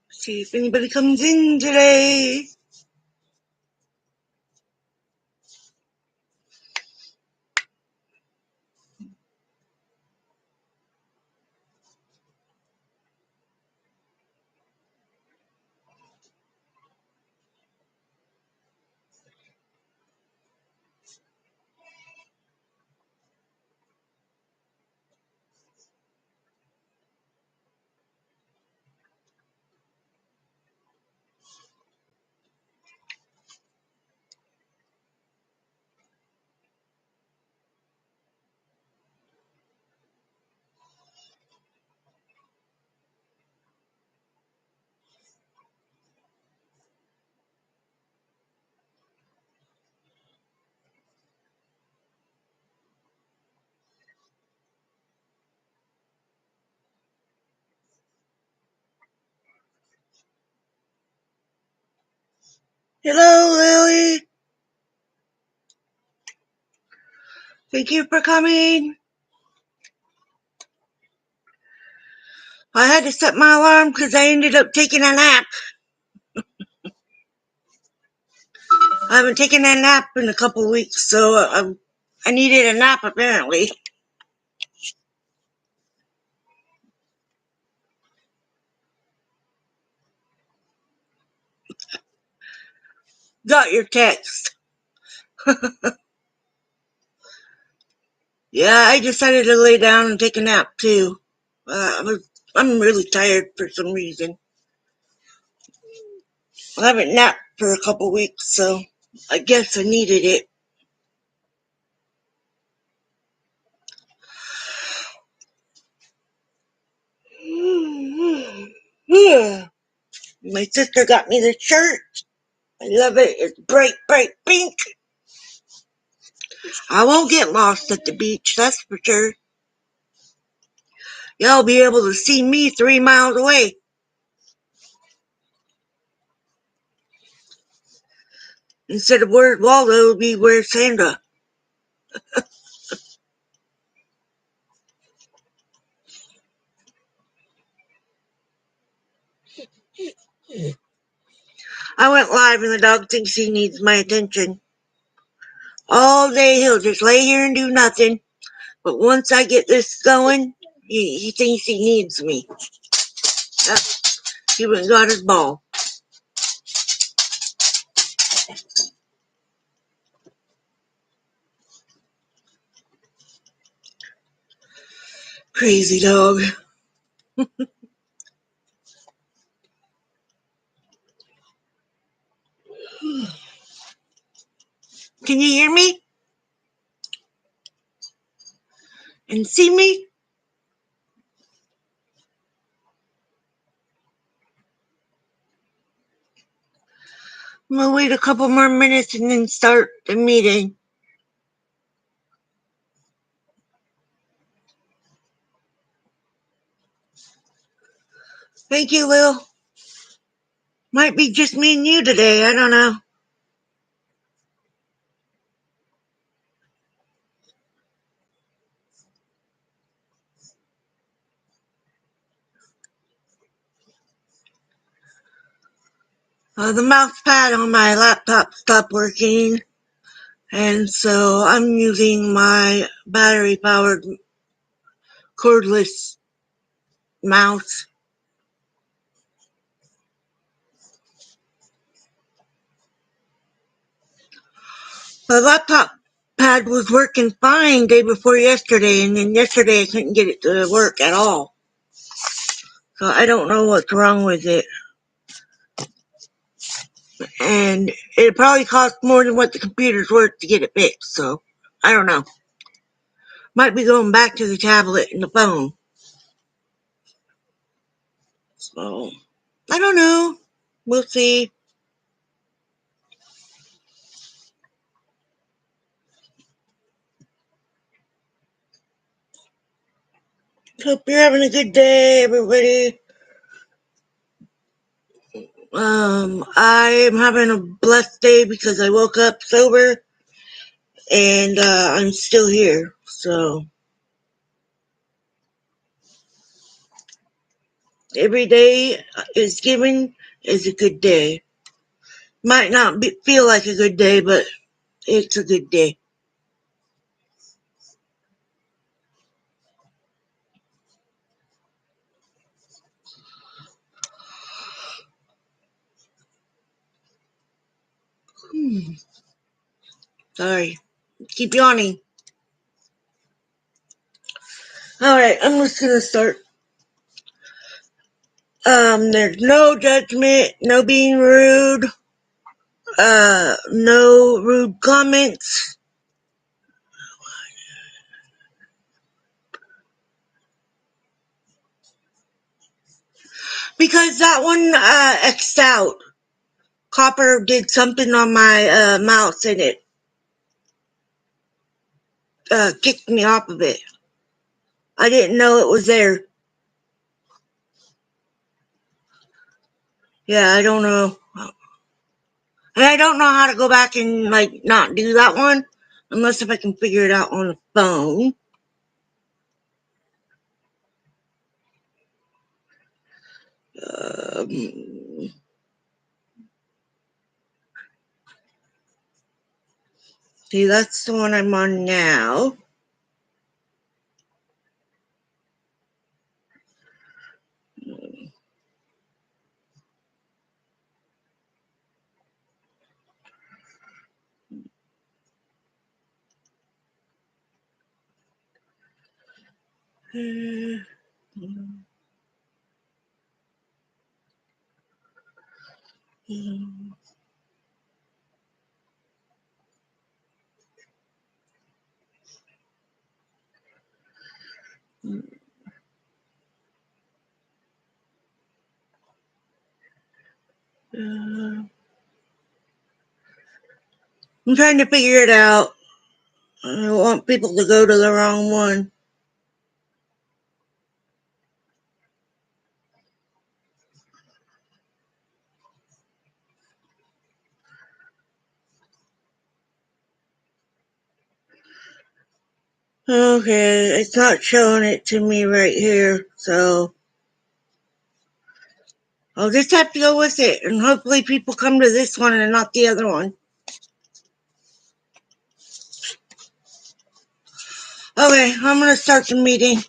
See if anybody comes in today. Hello, Lily. Thank you for coming. I had to set my alarm because I ended up taking a nap. I haven't taken a nap in a couple weeks, so I needed a nap apparently. Got your text. Yeah, I decided to lay down and take a nap too. I'm really tired for some reason. I haven't napped for a couple weeks, so I guess I needed it. My sister got me this shirt. I love it. It's bright, bright pink. I won't get lost at the beach, that's for sure. Y'all be able to see me 3 miles away. Instead of where's Waldo, it'll be where's Sandra. I went live and the dog thinks he needs my attention. All day he'll just lay here and do nothing. But once I get this going, he thinks he needs me. Yep, he went and got his ball. Crazy dog. Can you hear me? And see me? I'm gonna wait a couple more minutes and then start the meeting. Thank you, Lil. Might be just me and you today, I don't know. The mouse pad on my laptop stopped working, and so I'm using my battery-powered cordless mouse. The laptop pad was working fine day before yesterday, and then yesterday I couldn't get it to work at all. So I don't know what's wrong with it. And it probably cost more than what the computer's worth to get it fixed, so I don't know. Might be going back to the tablet and the phone. So, I don't know. We'll see. Hope you're having a good day, everybody. I'm having a blessed day because I woke up sober and I'm still here. So Every day is given is a good day. Might not feel like a good day, but it's a good day. Sorry. Keep yawning. Alright, I'm just gonna start. There's no judgment, no being rude, no rude comments. Because that one, X'd out. Copper did something on my, mouse and it, kicked me off of it. I didn't know it was there. Yeah, I don't know. And I don't know how to go back and, like, not do that one. Unless if I can figure it out on the phone. See, that's the one I'm on now. I'm trying to figure it out. I don't want people to go to the wrong one. Okay, it's not showing it to me right here, so I'll just have to go with it, and hopefully people come to this one and not the other one. Okay, I'm gonna start the meeting.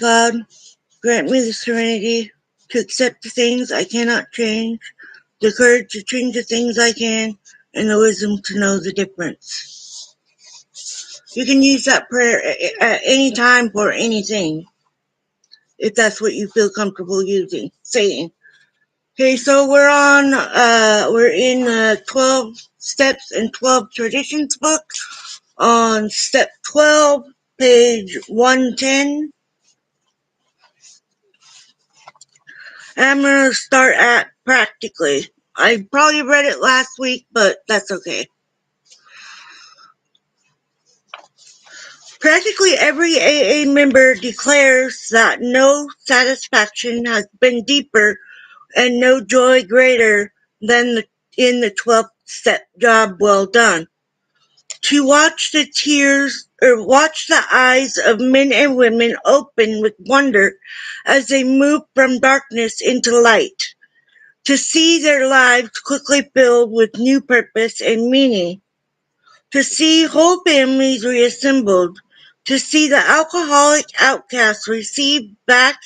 God, grant me the serenity to accept the things I cannot change, the courage to change the things I can, and the wisdom to know the difference. You can use that prayer at any time for anything, if that's what you feel comfortable saying. Okay, so we're in 12 Steps and 12 Traditions book on step 12, page 110. And I'm going to start at practically. I probably read it last week, but that's okay. Practically every AA member declares that no satisfaction has been deeper and no joy greater than in the 12th step job well done. To watch watch the eyes of men and women open with wonder as they move from darkness into light. To see their lives quickly filled with new purpose and meaning. To see whole families reassembled. To see the alcoholic outcast received back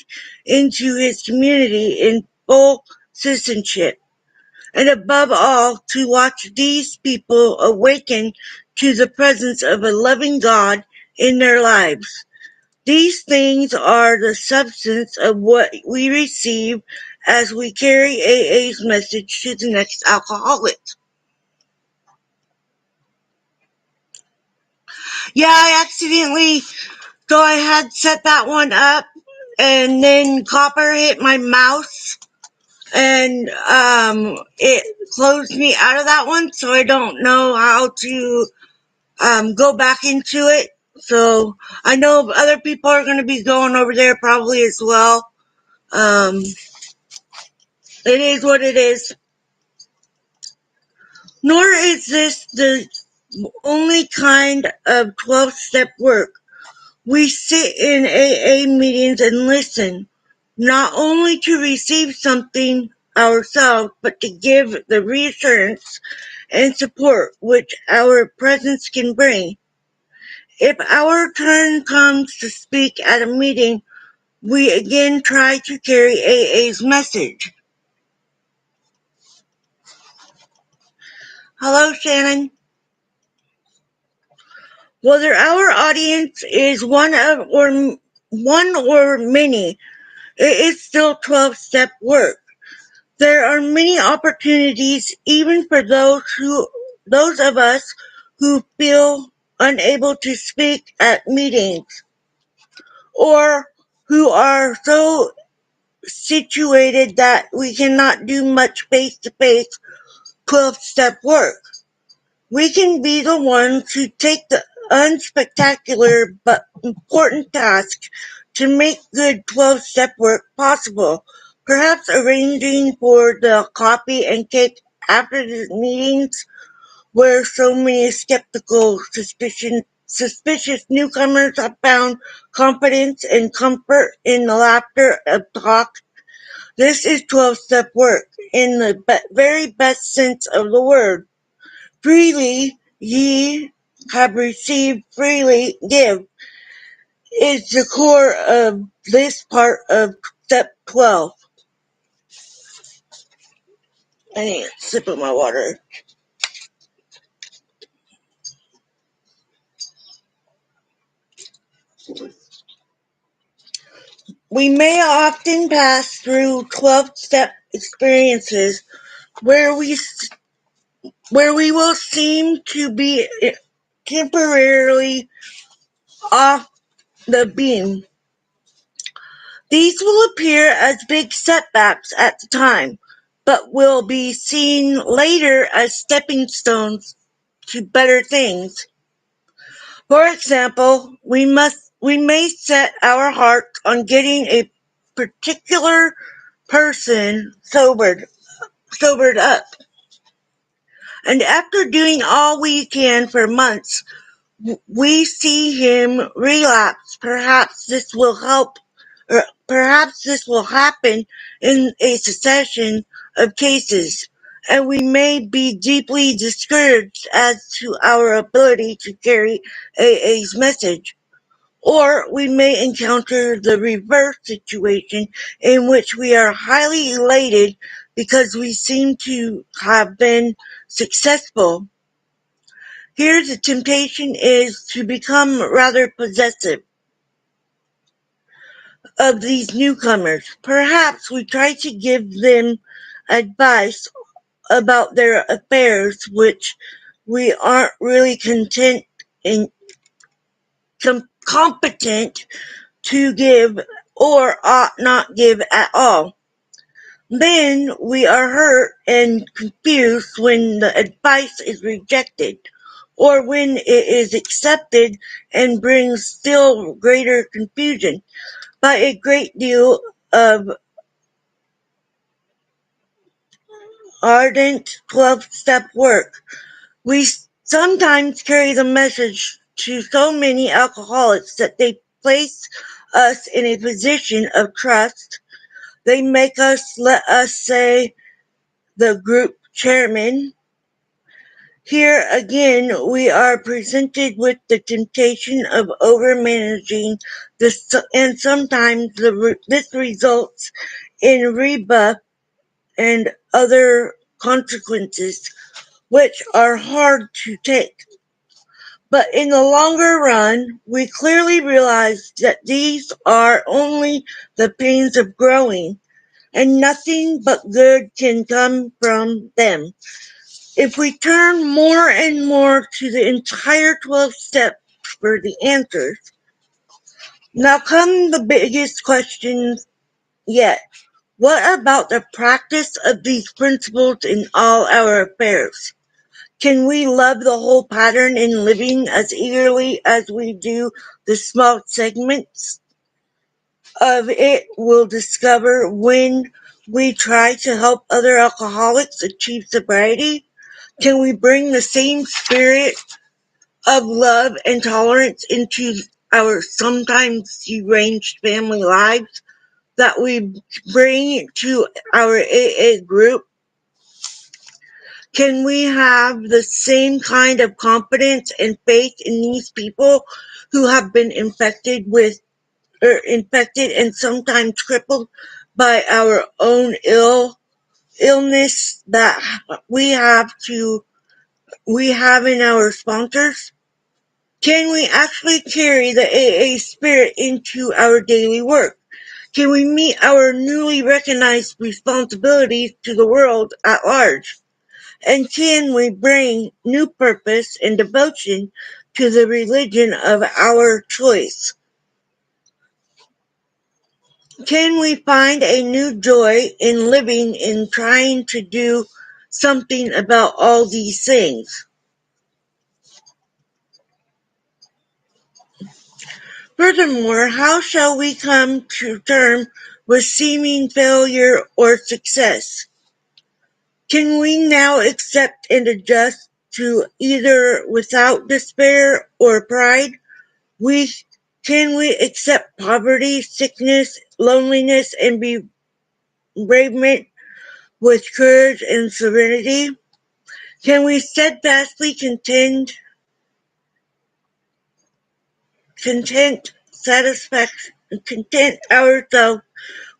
into his community in full citizenship. And above all, to watch these people awaken to the presence of a loving God in their lives. These things are the substance of what we receive as we carry AA's message to the next alcoholic. Yeah, I accidentally, so I had set that one up, and then copper hit my mouse, and it closed me out of that one, so I don't know how to go back into it. So I know other people are going to be going over there probably as well. It is what it is. Nor is this the only kind of 12-step work. We sit in AA meetings and listen, not only to receive something ourselves, but to give the reassurance and support which our presence can bring. If our turn comes to speak at a meeting, we again try to carry AA's message. Hello, Shannon. Whether our audience is one or many, it is still 12-step work. There are many opportunities even for those of us who feel unable to speak at meetings or who are so situated that we cannot do much face-to-face 12-step work. We can be the ones who take the unspectacular but important task to make good 12-step work possible, perhaps arranging for the coffee and cake after the meetings where so many skeptical, suspicious newcomers have found confidence and comfort in the laughter of talk. This is 12-step work in the very best sense of the word. Freely ye have received, freely give is the core of this part of step 12. I need a sip of my water. We may often pass through 12-step experiences where we will seem to be temporarily off the beam. These will appear as big setbacks at the time, but will be seen later as stepping stones to better things. For example, we may set our hearts on getting a particular person sobered up. And after doing all we can for months, we see him relapse. Perhaps this will happen in a succession of cases, and we may be deeply discouraged as to our ability to carry AA's message. Or we may encounter the reverse situation in which we are highly elated because we seem to have been successful. Here the temptation is to become rather possessive of these newcomers. Perhaps we try to give them advice about their affairs which we aren't really competent to give or ought not give at all. Then we are hurt and confused when the advice is rejected, or when it is accepted and brings still greater confusion by a great deal of ardent 12-step work. We sometimes carry the message to so many alcoholics that they place us in a position of trust. They make us, let us say, the group chairman. Here again, we are presented with the temptation of overmanaging this, and sometimes this results in rebuff and other consequences which are hard to take. But in the longer run, we clearly realize that these are only the pains of growing, and nothing but good can come from them. If we turn more and more to the entire 12 steps for the answers, now come the biggest questions yet. What about the practice of these principles in all our affairs? Can we love the whole pattern in living as eagerly as we do the small segments of it? We'll discover when we try to help other alcoholics achieve sobriety. Can we bring the same spirit of love and tolerance into our sometimes deranged family lives that we bring to our AA group? Can we have the same kind of confidence and faith in these people who have been infected and sometimes crippled by our own illness that we have in our sponsors? Can we actually carry the AA spirit into our daily work? Can we meet our newly recognized responsibilities to the world at large? And can we bring new purpose and devotion to the religion of our choice? Can we find a new joy in living and trying to do something about all these things? Furthermore, how shall we come to terms with seeming failure or success? Can we now accept and adjust to either without despair or pride? Can we accept poverty, sickness, loneliness, and bereavement with courage and serenity? Can we steadfastly content ourselves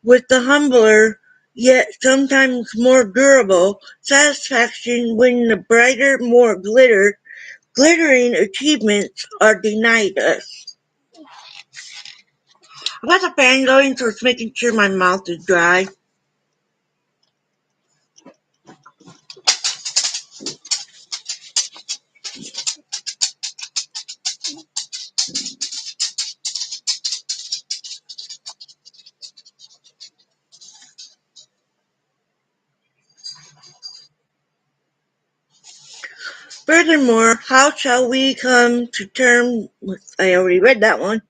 with the humbler, yet sometimes more durable satisfaction when the brighter, more glittering achievements are denied us? I've got the fan going, so it's making sure my mouth is dry. Furthermore, how shall we come to terms with, I already read that one.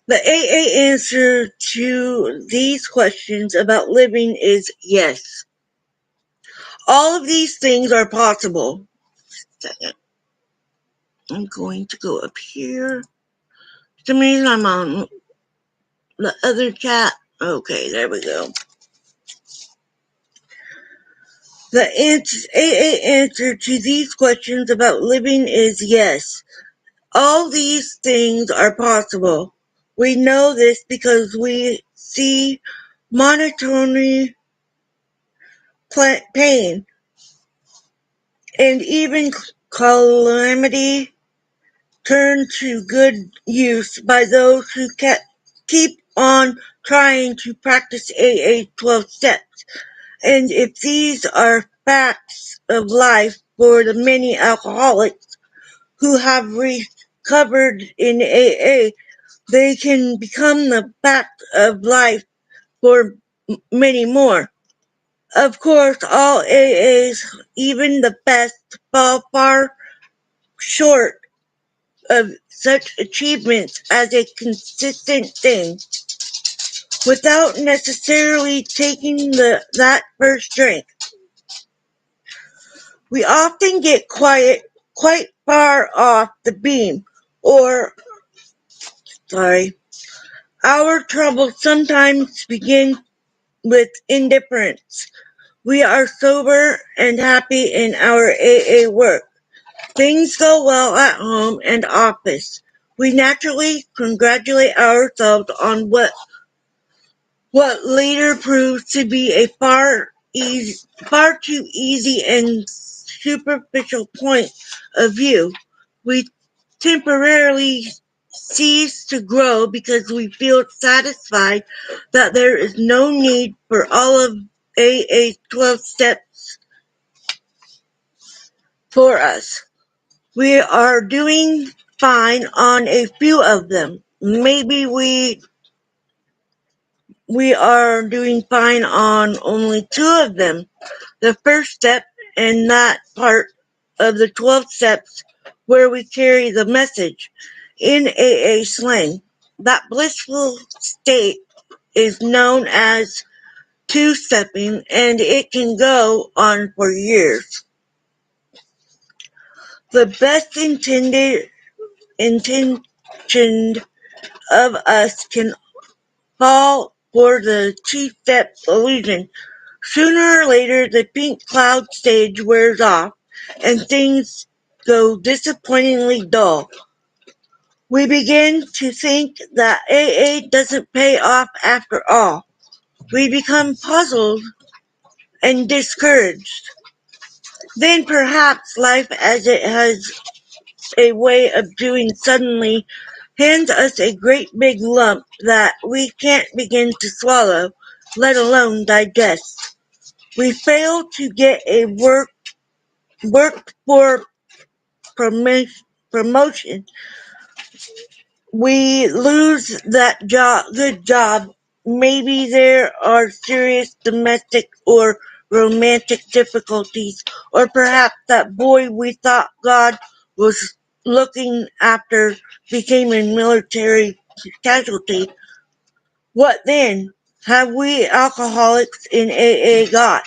The AA answer to these questions about living is yes. All of these things are possible. Second. I'm going to go up here. For some reason I'm on the other chat. Okay, there we go. The AA answer to these questions about living is yes. All these things are possible. We know this because we see monotony, pain, and even calamity turn to good use by those who keep on trying to practice AA 12 steps. And if these are facts of life for the many alcoholics who have recovered in AA, they can become the fact of life for many more. Of course, all AAs, even the best, fall far short of such achievements as a consistent thing, without necessarily taking that first drink. We often get quite far off the beam, our troubles sometimes begin with indifference. We are sober and happy in our AA work. Things go well at home and office. We naturally congratulate ourselves on what later proves to be a far too easy and superficial point of view. We temporarily cease to grow because we feel satisfied that there is no need for all of AA 12 steps for us. We are doing fine on a few of them. Maybe we are doing fine on only 2 of them. The first step and that part of the 12 steps where we carry the message in AA slang. That blissful state is known as two-stepping, and it can go on for years. The best of us can fall for the two-step illusion. Sooner or later, the pink cloud stage wears off, and things go disappointingly dull. We begin to think that AA doesn't pay off after all. We become puzzled and discouraged. Then perhaps life, as it has a way of doing suddenly, hands us a great big lump that we can't begin to swallow, let alone digest. We fail to get a work for promotion. We lose that good job. Maybe there are serious domestic or romantic difficulties, or perhaps that boy we thought God was looking after became a military casualty. What then? Have we alcoholics in AA got?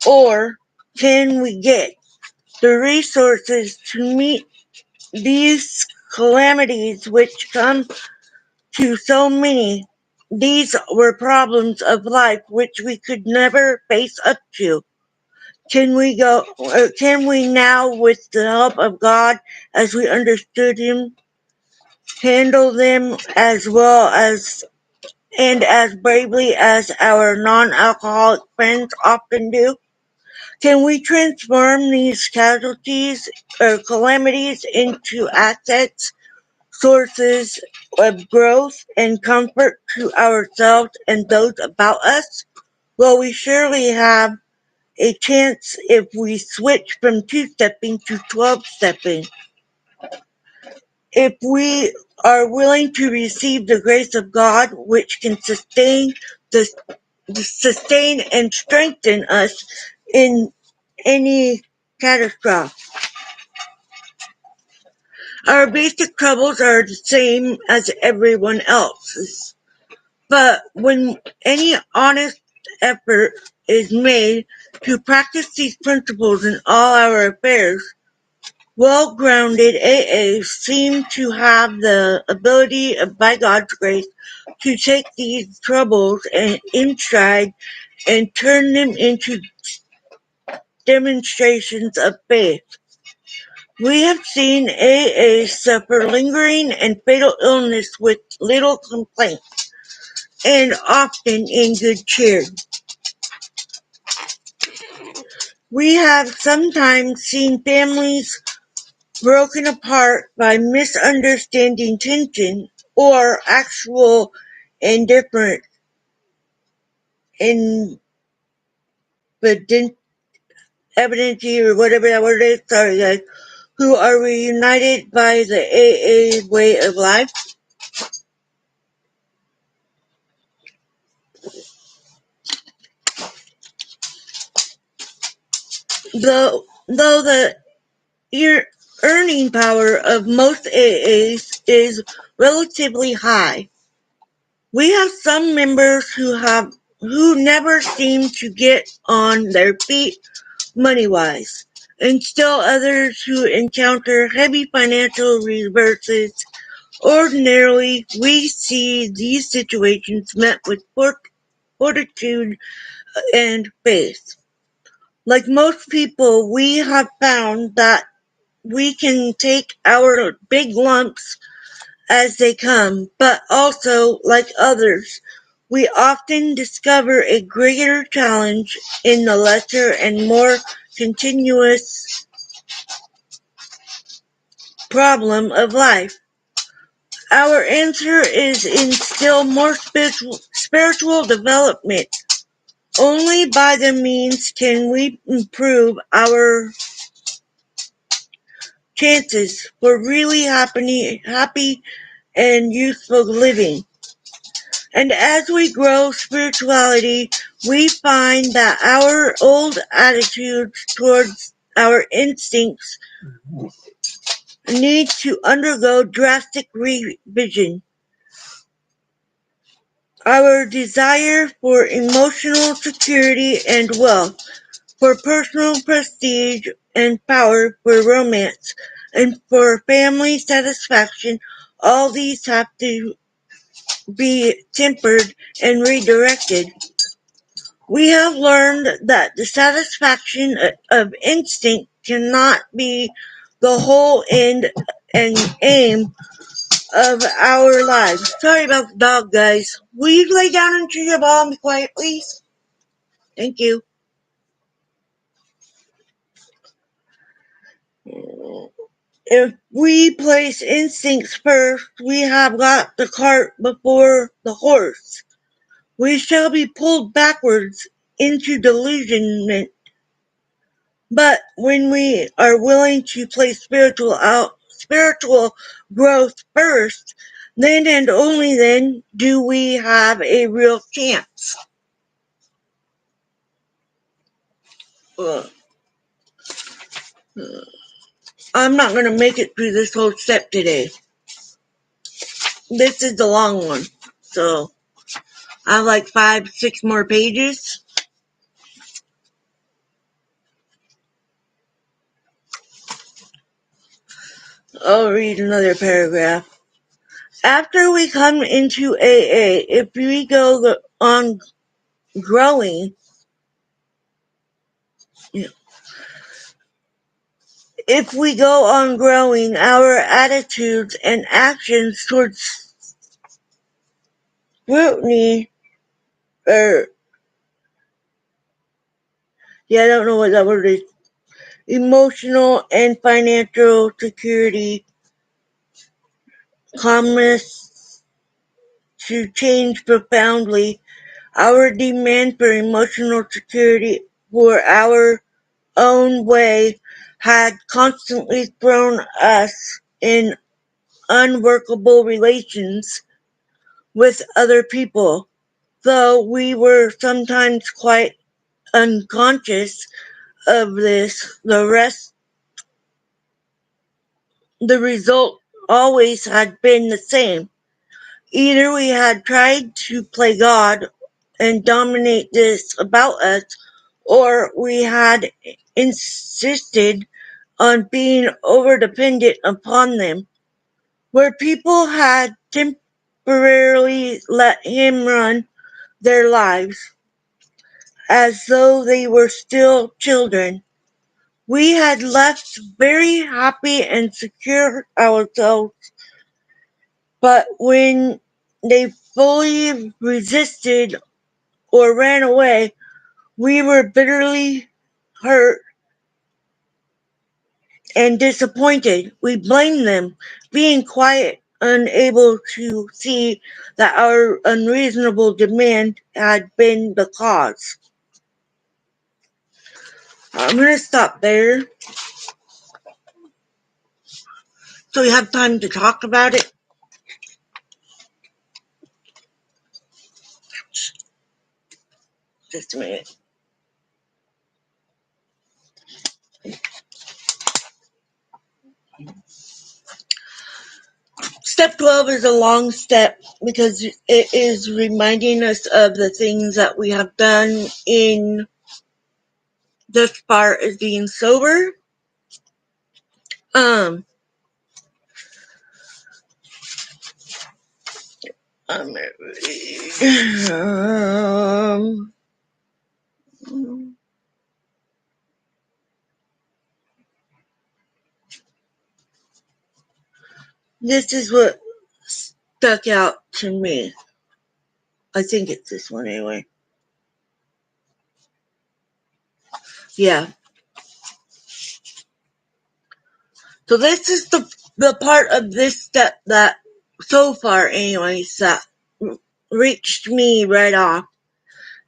Or can we get the resources to meet these calamities which come to so many? These were problems of life which we could never face up to. Can we now, with the help of God as we understood him, handle them as well as and as bravely as our non-alcoholic friends often do? Can we transform these casualties or calamities into assets, sources of growth and comfort to ourselves and those about us? Well, we surely have a chance if we switch from two-stepping to 12-stepping. If we are willing to receive the grace of God, which can the sustain and strengthen us in any catastrophe. Our basic troubles are the same as everyone else's, but when any honest effort is made to practice these principles in all our affairs, well-grounded AAs seem to have the ability, by God's grace, to take these troubles in stride and turn them into demonstrations of faith. We have seen AA suffer lingering and fatal illness with little complaint, and often in good cheer. We have sometimes seen families broken apart by misunderstanding tension or actual indifferent evidently or whatever that word is, sorry guys, who are reunited by the AA way of life. Though the earning power of most AAs is relatively high, we have some members who never seem to get on their feet money-wise, and still others who encounter heavy financial reverses. Ordinarily, we see these situations met with fortitude and faith. Like most people, we have found that we can take our big lumps as they come, but also, like others, we often discover a greater challenge in the lesser and more continuous problem of life. Our answer is in still more spiritual development. Only by the means can we improve our chances for really happy and useful living. And as we grow spirituality, we find that our old attitudes towards our instincts need to undergo drastic revision. Our desire for emotional security and wealth, for personal prestige and power, for romance, and for family satisfaction all these have to be tempered and redirected. We have learned that the satisfaction of instinct cannot be the whole end and aim of our lives. Sorry about the dog, guys. Will you lay down into your ball and be quiet, please? Thank you. If we place instincts first, we have got the cart before the horse. We shall be pulled backwards into delusionment. But when we are willing to place spiritual growth first, then and only then do we have a real chance. I'm not going to make it through this whole step today. This is the long one. So I have like 5-6 more pages. I'll read another paragraph. After we come into AA, if we go on growing, our attitudes and actions towards scrutiny, I don't know what that word is, emotional and financial security, calmness to change profoundly. Our demand for emotional security for our own way had constantly thrown us in unworkable relations with other people, though we were sometimes quite unconscious of this. The result always had been the same. Either we had tried to play God and dominate this about us, or we had insisted on being overdependent upon them, where people had temporarily let him run their lives as though they were still children. We had left very happy and secure ourselves, but when they fully resisted or ran away, we were bitterly hurt and disappointed. We blamed them, being quiet, unable to see that our unreasonable demand had been the cause. I'm going to stop there so we have time to talk about it. Just a minute. Step 12 is a long step because it is reminding us of the things that we have done in this far as being sober. I'm gonna read. This is what stuck out to me. I think it's this one anyway. Yeah. So this is the part of this step that, so far anyways, that reached me right off.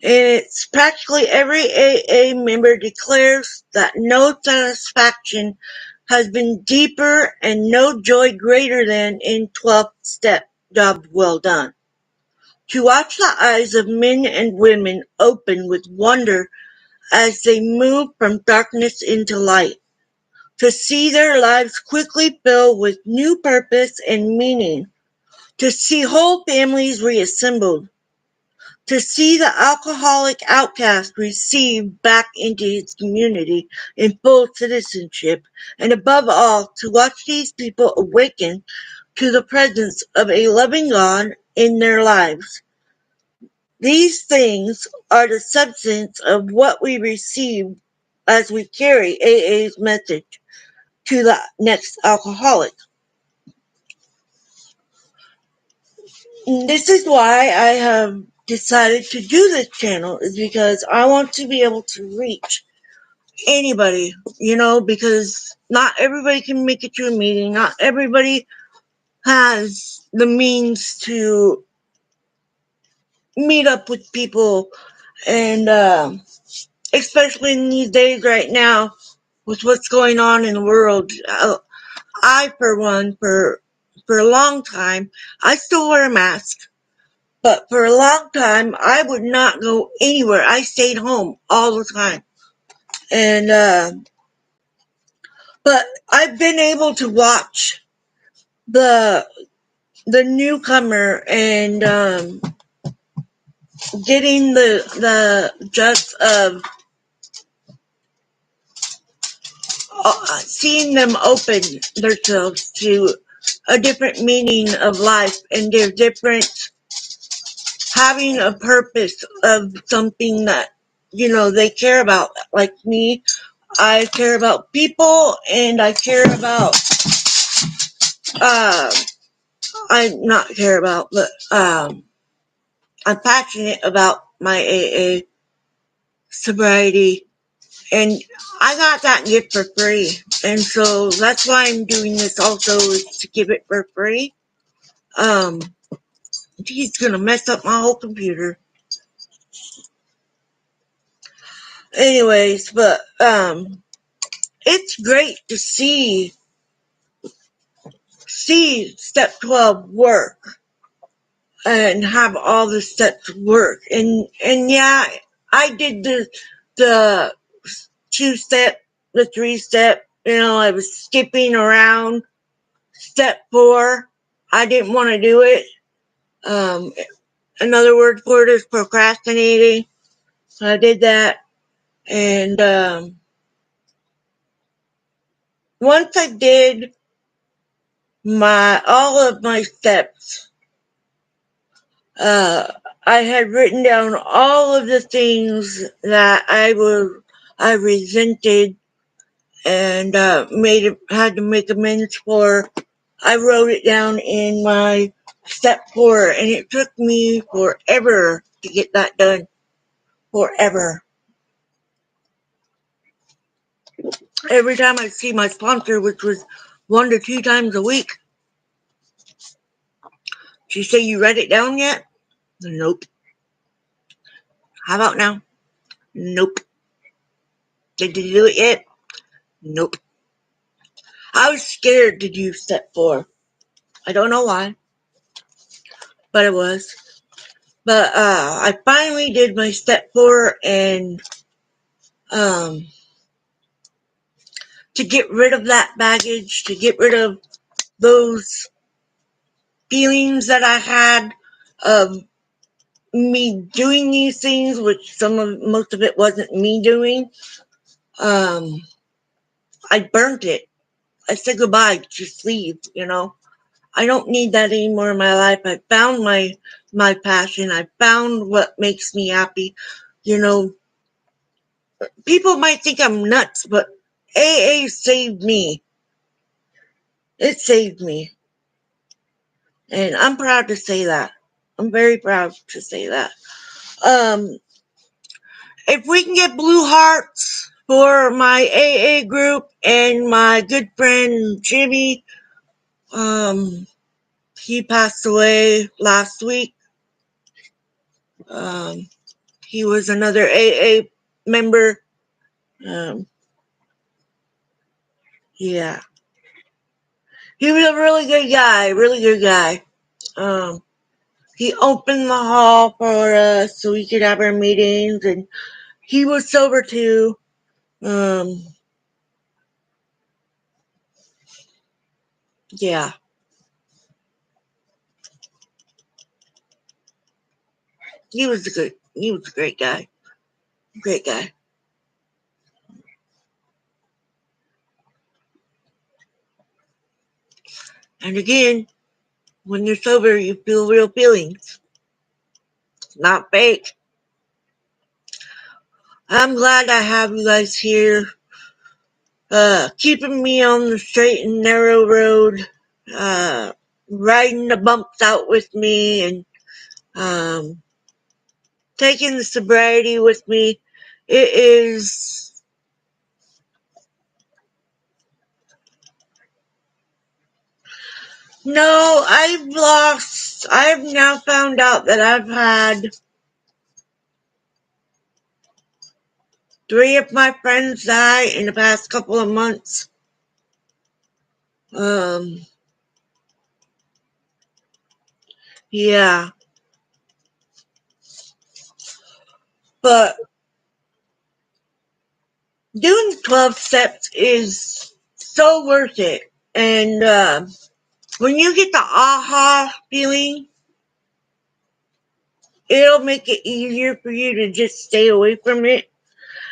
And it's practically every AA member declares that no satisfaction has been deeper and no joy greater than in 12th step. Job well done. To watch the eyes of men and women open with wonder as they move from darkness into light. To see their lives quickly fill with new purpose and meaning. To see whole families reassembled. To see the alcoholic outcast received back into his community in full citizenship, and above all, to watch these people awaken to the presence of a loving God in their lives. These things are the substance of what we receive as we carry AA's message to the next alcoholic. This is why I have decided to do this channel, is because I want to be able to reach anybody, because not everybody can make it to a meeting. Not everybody has the means to meet up with people, and especially in these days right now with what's going on in the world. I, for one, for a long time, I still wear a mask, but for a long time, I would not go anywhere. I stayed home all the time. And, but I've been able to watch the newcomer and, getting the gist of seeing them open themselves to a different meaning of life, and their different having a purpose of something that they care about. Like me, I care about people, and I care about uh I not care about, but I'm passionate about my AA sobriety, and I got that gift for free, and so that's why I'm doing this also, is to give it for free. He's gonna mess up my whole computer. Anyways, but it's great to see step 12 work and have all the steps work. And yeah, I did the 2-step, the 3-step, I was skipping around step 4. I didn't want to do it. Another word for it is procrastinating. So I did that. And once I did all of my steps, I had written down all of the things that I resented, and had to make amends for. I wrote it down in my step 4, and it took me forever to get that done. Forever. Every time I see my sponsor, which was 1 to 2 times a week, she say, "You read it down yet?" Nope. How about now? Nope. Did you do it yet? Nope. I was scared to do step 4. I don't know why, but it was. But I finally did my step 4, and to get rid of that baggage, to get rid of those feelings that I had of me doing these things, which most of it wasn't me doing. I burnt it. I said goodbye, just leave, I don't need that anymore in my life. I found my passion. I found what makes me happy. People might think I'm nuts, but AA saved me. It saved me. And I'm proud to say that. I'm very proud to say that. If we can get blue hearts for my AA group and my good friend Jimmy, he passed away last week. He was another AA member. Yeah. He was a really good guy, really good guy. He opened the hall for us so we could have our meetings, and he was sober too. Yeah. He was a great guy. Great guy. And again, When you're sober, you feel real feelings, not fake. I'm glad I have you guys here, keeping me on the straight and narrow road, riding the bumps out with me, and taking the sobriety with me. It is no, I've now found out that I've had 3 of my friends die in the past couple of months. Yeah, but doing 12 steps is so worth it. And when you get the aha feeling, it'll make it easier for you to just stay away from it.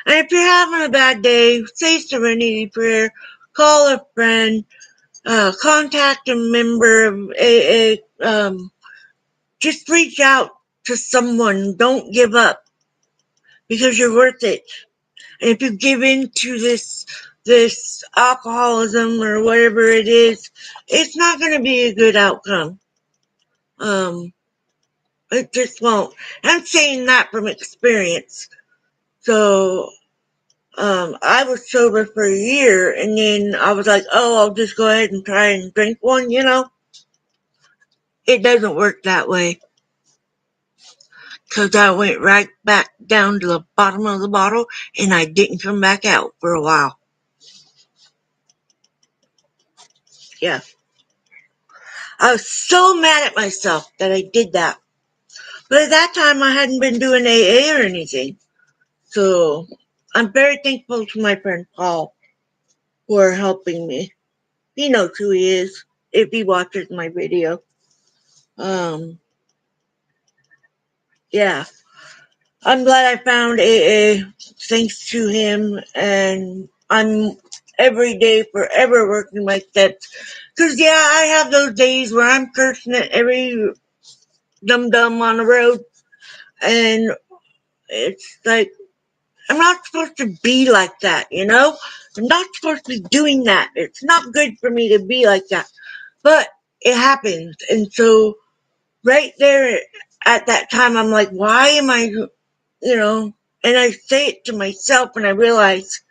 And if you're having a bad day, say serenity prayer, call a friend, contact a member of AA, just reach out to someone. Don't give up, because you're worth it. And if you give in to this alcoholism or whatever it is, it's not going to be a good outcome. It just won't. I'm saying that from experience. So, I was sober for a year, and then I was like, oh, I'll just go ahead and try and drink one, It doesn't work that way. Because I went right back down to the bottom of the bottle, and I didn't come back out for a while. Yeah. I was so mad at myself that I did that. But at that time, I hadn't been doing AA or anything. So I'm very thankful to my friend Paul for helping me. He knows who he is if he watches my video. Yeah. I'm glad I found AA thanks to him, and I'm every day forever working my steps. Cause yeah, I have those days where I'm cursing at every dum-dum on the road, and it's like, I'm not supposed to be like that, I'm not supposed to be doing that. It's not good for me to be like that. But it happens. And so right there at that time, I'm like, why am I, and I say it to myself, and I realize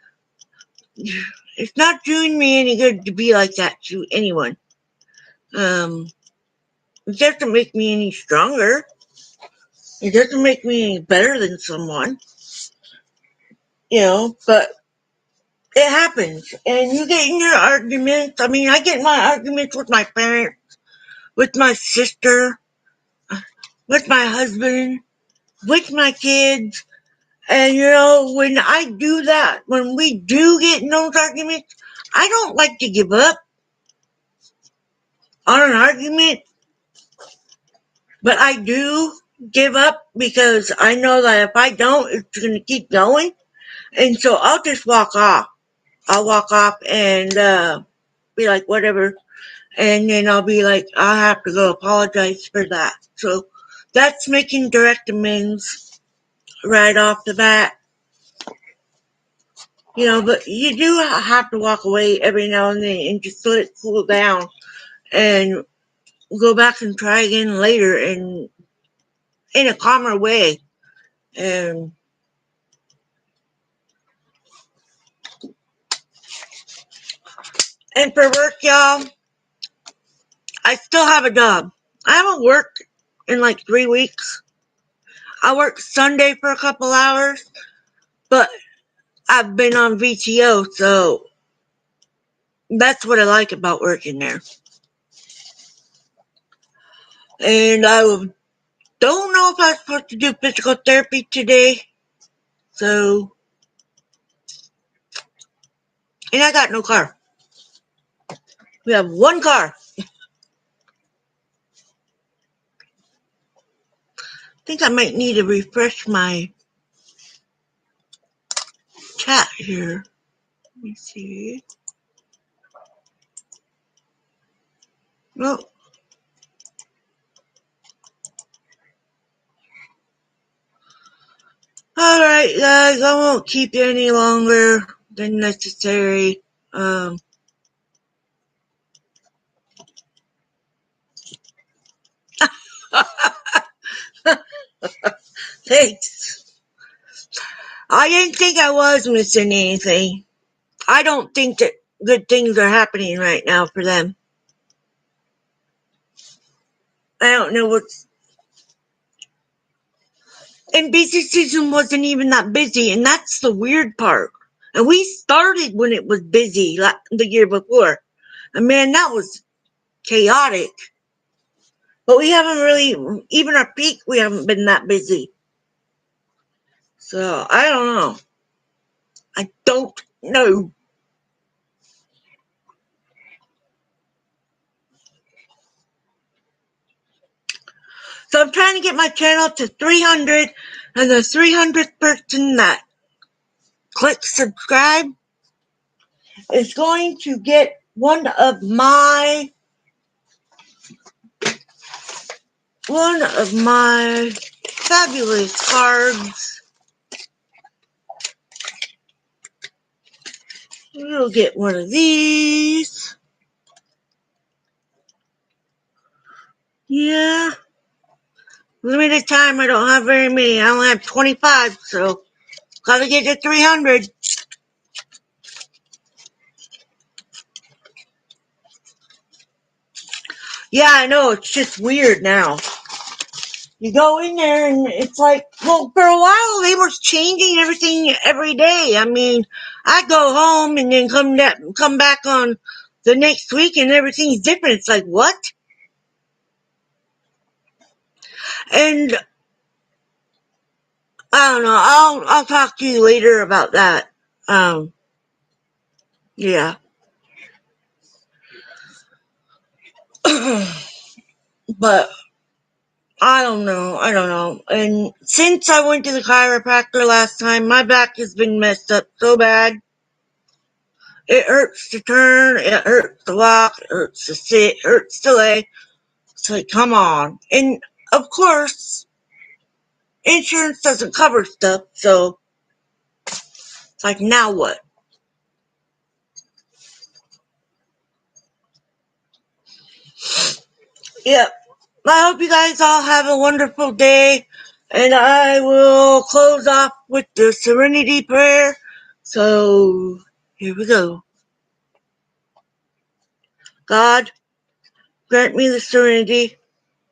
it's not doing me any good to be like that to anyone. It doesn't make me any stronger. It doesn't make me any better than someone, but it happens. And you get in your arguments. I mean, I get in my arguments with my parents, with my sister, with my husband, with my kids. And when I do that, when we do get in those arguments, I don't like to give up on an argument, but I do give up because I know that if I don't, it's going to keep going. And so I'll just walk off. I'll walk off and be like, whatever. And then I'll be like, I have to go apologize for that. So that's making direct amends right off the bat. But you do have to walk away every now and then and just let it cool down and go back and try again later and in a calmer way. And for work, y'all, I still have a job. I haven't worked in like 3 weeks. I worked Sunday for a couple hours, but I've been on VTO, so that's what I like about working there. And I don't know if I'm supposed to do physical therapy today, so, and I got no car. We have 1 car. I think I might need to refresh my chat here. Let me see. No. Alright, guys, I won't keep you any longer than necessary. Thanks. I didn't think I was missing anything. I don't think that good things are happening right now for them. I don't know what's... And busy season wasn't even that busy, and that's the weird part. And we started when it was busy the year before. And man, that was chaotic. But we haven't really, even our peak, we haven't been that busy. So, I don't know. I don't know. So I'm trying to get my channel to 300, and the 300th person that clicks subscribe is going to get one of my fabulous cards. You'll get one of these. Yeah. Limited time, I don't have very many. I only have 25, so gotta get to 300. Yeah, I know, it's just weird now. You go in there and it's like, well, for a while they were changing everything every day. I mean, I go home and then come back on the next week and everything's different. It's like, what? And I don't know. I'll talk to you later about that. Yeah. But I don't know. And since I went to the chiropractor last time, my back has been messed up so bad. It hurts to turn, it hurts to walk, it hurts to sit, it hurts to lay. It's like, come on. And of course, insurance doesn't cover stuff, so it's like, now what? Yep. I hope you guys all have a wonderful day, and I will close off with the Serenity Prayer. So, here we go. God, grant me the serenity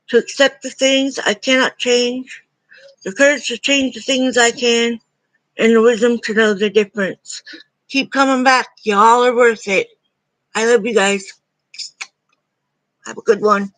to accept the things I cannot change, the courage to change the things I can, and the wisdom to know the difference. Keep coming back. Y'all are worth it. I love you guys. Have a good one.